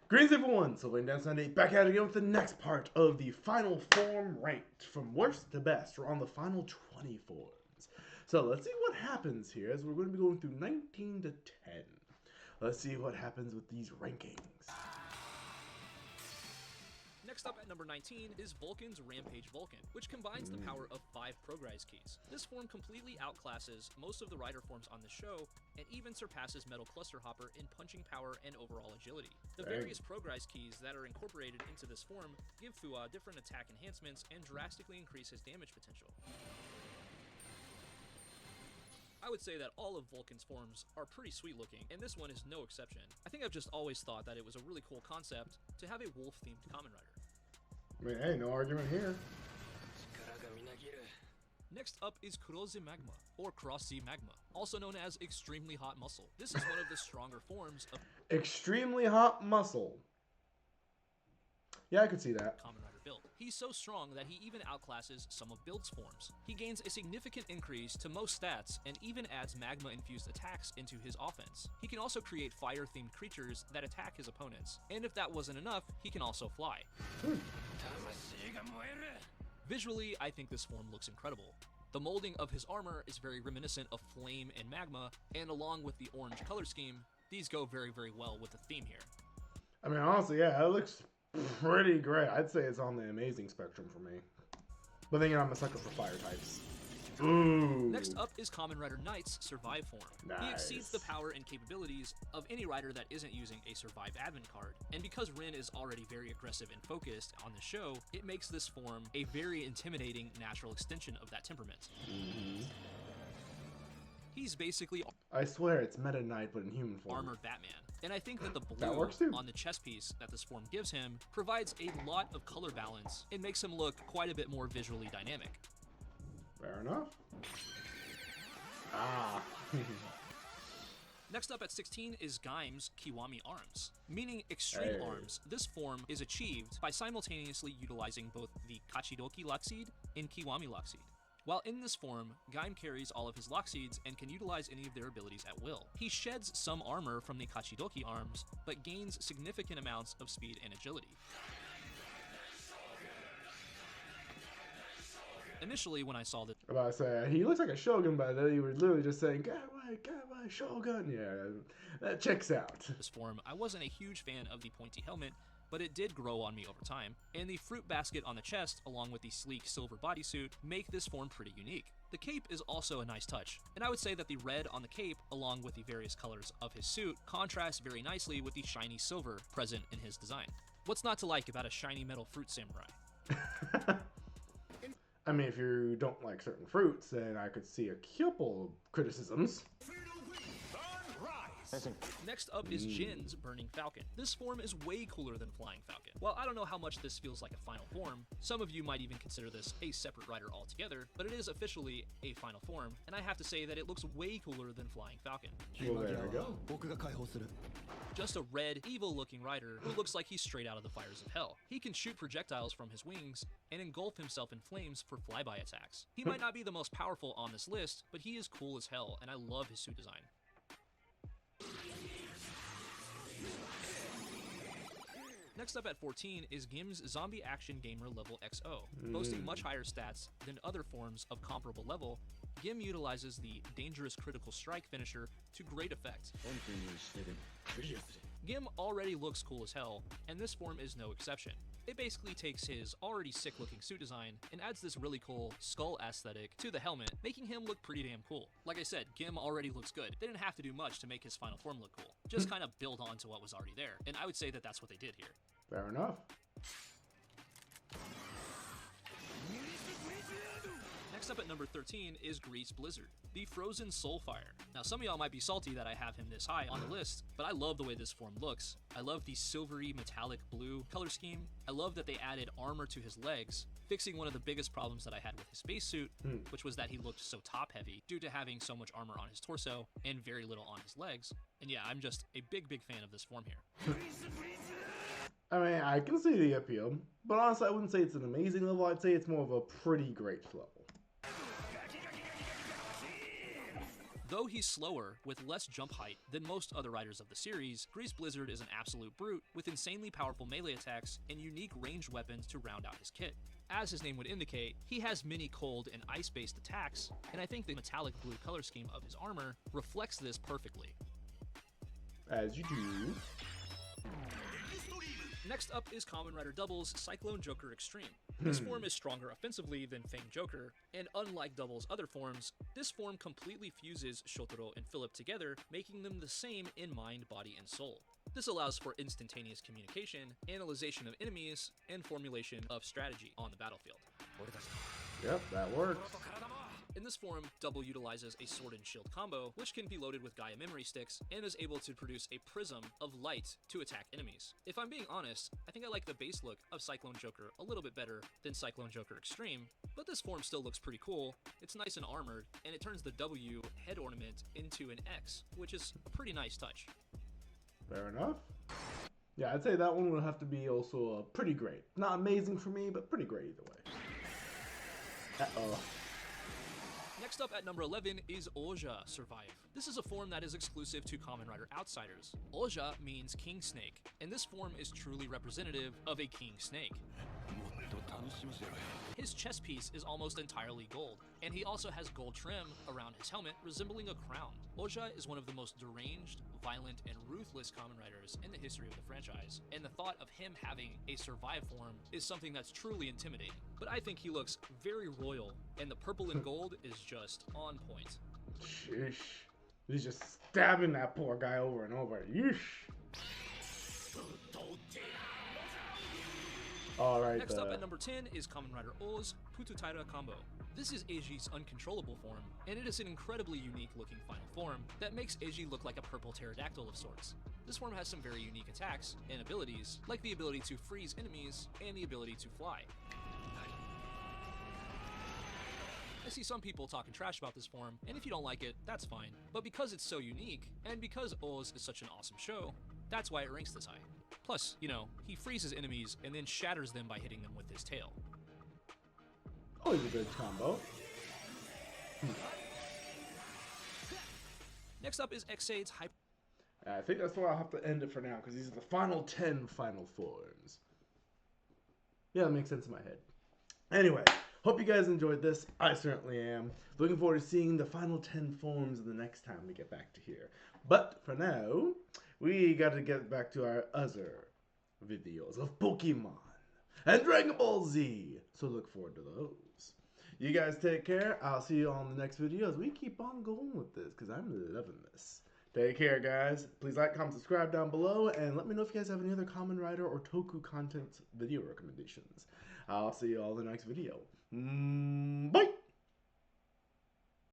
Greetings everyone, so laying down Sunday, back at it again with the next part of the final form ranked from worst to best. We're on the final 20 forms. So let's see what happens here as we're going to be going through 19 to 10. Let's see what happens with these rankings. Next up at number 19 is Vulcan's Rampage Vulcan, which combines the power of 5 Progrise keys. This form completely outclasses most of the rider forms on the show, and even surpasses Metal Cluster Hopper in punching power and overall agility. The various Progrise keys that are incorporated into this form give Fua different attack enhancements and drastically increase his damage potential. I would say that all of Vulcan's forms are pretty sweet looking, and this one is no exception. I think I've just always thought that it was a really cool concept to have a wolf-themed Kamen Rider. I mean, hey, no argument here. Next up is Kuroze Magma, or Cross Sea Magma, also known as Extremely Hot Muscle. This is one of the stronger forms of Extremely Hot Muscle. Yeah, I could see that. Kamen Rider build. He's so strong that he even outclasses some of Build's forms. He gains a significant increase to most stats and even adds magma-infused attacks into his offense. He can also create fire-themed creatures that attack his opponents, and if that wasn't enough, he can also fly. Visually, I think this form looks incredible. The molding of his armor is very reminiscent of flame and magma, and along with the orange color scheme, these go very, very well with the theme here. I mean, honestly, yeah, it looks pretty great. I'd say it's on the amazing spectrum for me. But then again, I'm a sucker for fire types. Ooh. Next up is Kamen Rider Knight's Survive form. Nice. He exceeds the power and capabilities of any rider that isn't using a Survive admin card, and because Rin is already very aggressive and focused on the show, it makes this form a very intimidating natural extension of that temperament. He's basically I swear it's Meta Knight, but in human form. Armored Batman, and I think that the That blue works too. on the chest piece that this form gives him provides a lot of color balance and makes him look quite a bit more visually dynamic. Fair enough. Ah. Next up at 16 is Gaim's Kiwami Arms. Meaning extreme arms, this form is achieved by simultaneously utilizing both the Kachidoki Lock Seed and Kiwami Lock Seed. While in this form, Gaim carries all of his Lock Seeds and can utilize any of their abilities at will. He sheds some armor from the Kachidoki arms, but gains significant amounts of speed and agility. Initially, when I saw this, I'm about to say, he looks like a Shogun, but then you were literally just saying, get away, Shogun. Yeah, that checks out. form, I wasn't a huge fan of the pointy helmet, but it did grow on me over time, and the fruit basket on the chest, along with the sleek silver bodysuit, make this form pretty unique. The cape is also a nice touch, and I would say that the red on the cape, along with the various colors of his suit, contrasts very nicely with the shiny silver present in his design. What's not to like about a shiny metal fruit samurai? I mean, if you don't like certain fruits, then I could see a couple criticisms. Next up is Jin's Burning Falcon. This form is way cooler than Flying Falcon. While I don't know how much this feels like a final form, some of you might even consider this a separate rider altogether, but it is officially a final form, and I have to say that it looks way cooler than Flying Falcon. Well, there we go. Just a red, evil-looking rider who looks like he's straight out of the fires of hell. He can shoot projectiles from his wings and engulf himself in flames for flyby attacks. He might not be the most powerful on this list, but he is cool as hell, and I love his suit design. Next up at 14 is Gim's Zombie Action Gamer Level XO. Boasting much higher stats than other forms of comparable level, Gim utilizes the Dangerous Critical Strike finisher to great effect. Gim already looks cool as hell, and this form is no exception. It basically takes his already sick-looking suit design and adds this really cool skull aesthetic to the helmet, making him look pretty damn cool. Like I said, Gim already looks good. They didn't have to do much to make his final form look cool. Just kind of build on to what was already there, and I would say that that's what they did here. Fair enough. Next up at number 13 is Grease Blizzard, the Frozen Soulfire. Now some of y'all might be salty that I have him this high on the list, but I love the way this form looks. I love the silvery metallic blue color scheme. I love that they added armor to his legs, fixing one of the biggest problems that I had with his spacesuit, which was that he looked so top heavy due to having so much armor on his torso and very little on his legs. And yeah, I'm just a big fan of this form here. I mean, I can see the appeal, but honestly, I wouldn't say it's an amazing level. I'd say it's more of a pretty great level. Though he's slower, with less jump height than most other riders of the series, Grease Blizzard is an absolute brute with insanely powerful melee attacks and unique ranged weapons to round out his kit. As his name would indicate, he has many cold and ice-based attacks, and I think the metallic blue color scheme of his armor reflects this perfectly. As you do. Next up is Kamen Rider Double's Cyclone Joker Extreme. This form is stronger offensively than Fang Joker, and unlike Double's other forms, this form completely fuses Shotaro and Philip together, making them the same in mind, body, and soul. This allows for instantaneous communication, analyzation of enemies, and formulation of strategy on the battlefield. Yep, that works. In this form, Double utilizes a sword and shield combo, which can be loaded with Gaia memory sticks, and is able to produce a prism of light to attack enemies. If I'm being honest, I think I like the base look of Cyclone Joker a little bit better than Cyclone Joker Extreme, but this form still looks pretty cool. It's nice and armored, and it turns the W head ornament into an X, which is a pretty nice touch. Fair enough. Yeah, I'd say that one would have to be also pretty great. Not amazing for me, but pretty great either way. Uh-oh. Next up at number 11 is Oja Survive. This is a form that is exclusive to Kamen Rider Outsiders. Oja means King Snake, and this form is truly representative of a King Snake. His chest piece is almost entirely gold, and he also has gold trim around his helmet resembling a crown. Oja is one of the most deranged, violent, and ruthless Kamen Riders in the history of the franchise, and the thought of him having a Survive form is something that's truly intimidating. But I think he looks very royal, and the purple and gold is just on point. Sheesh. He's just stabbing that poor guy over and over. Yeesh. Alright. Next up at number 10 is Kamen Rider O's Pututaira Combo. This is Eiji's uncontrollable form, and it is an incredibly unique looking final form that makes Eiji look like a purple pterodactyl of sorts. This form has some very unique attacks and abilities, like the ability to freeze enemies and the ability to fly. I see some people talking trash about this form, and if you don't like it, that's fine. But because it's so unique, and because Oz is such an awesome show, that's why it ranks this high. Plus, you know, he freezes enemies and then shatters them by hitting them with his tail. Always a good combo. Next up is Xade's Hyper. I think that's where I'll have to end it for now, because these are the final 10 final forms. Yeah, that makes sense in my head. Anyway, hope you guys enjoyed this. I certainly am. Looking forward to seeing the final 10 forms the next time we get back to here. But for now, we got to get back to our other videos of Pokemon and Dragon Ball Z. So look forward to those. You guys take care. I'll see you on the next video as we keep on going with this, because I'm loving this. Take care, guys. Please like, comment, subscribe down below, and let me know if you guys have any other Kamen Rider or Toku content video recommendations. I'll see you all in the next video.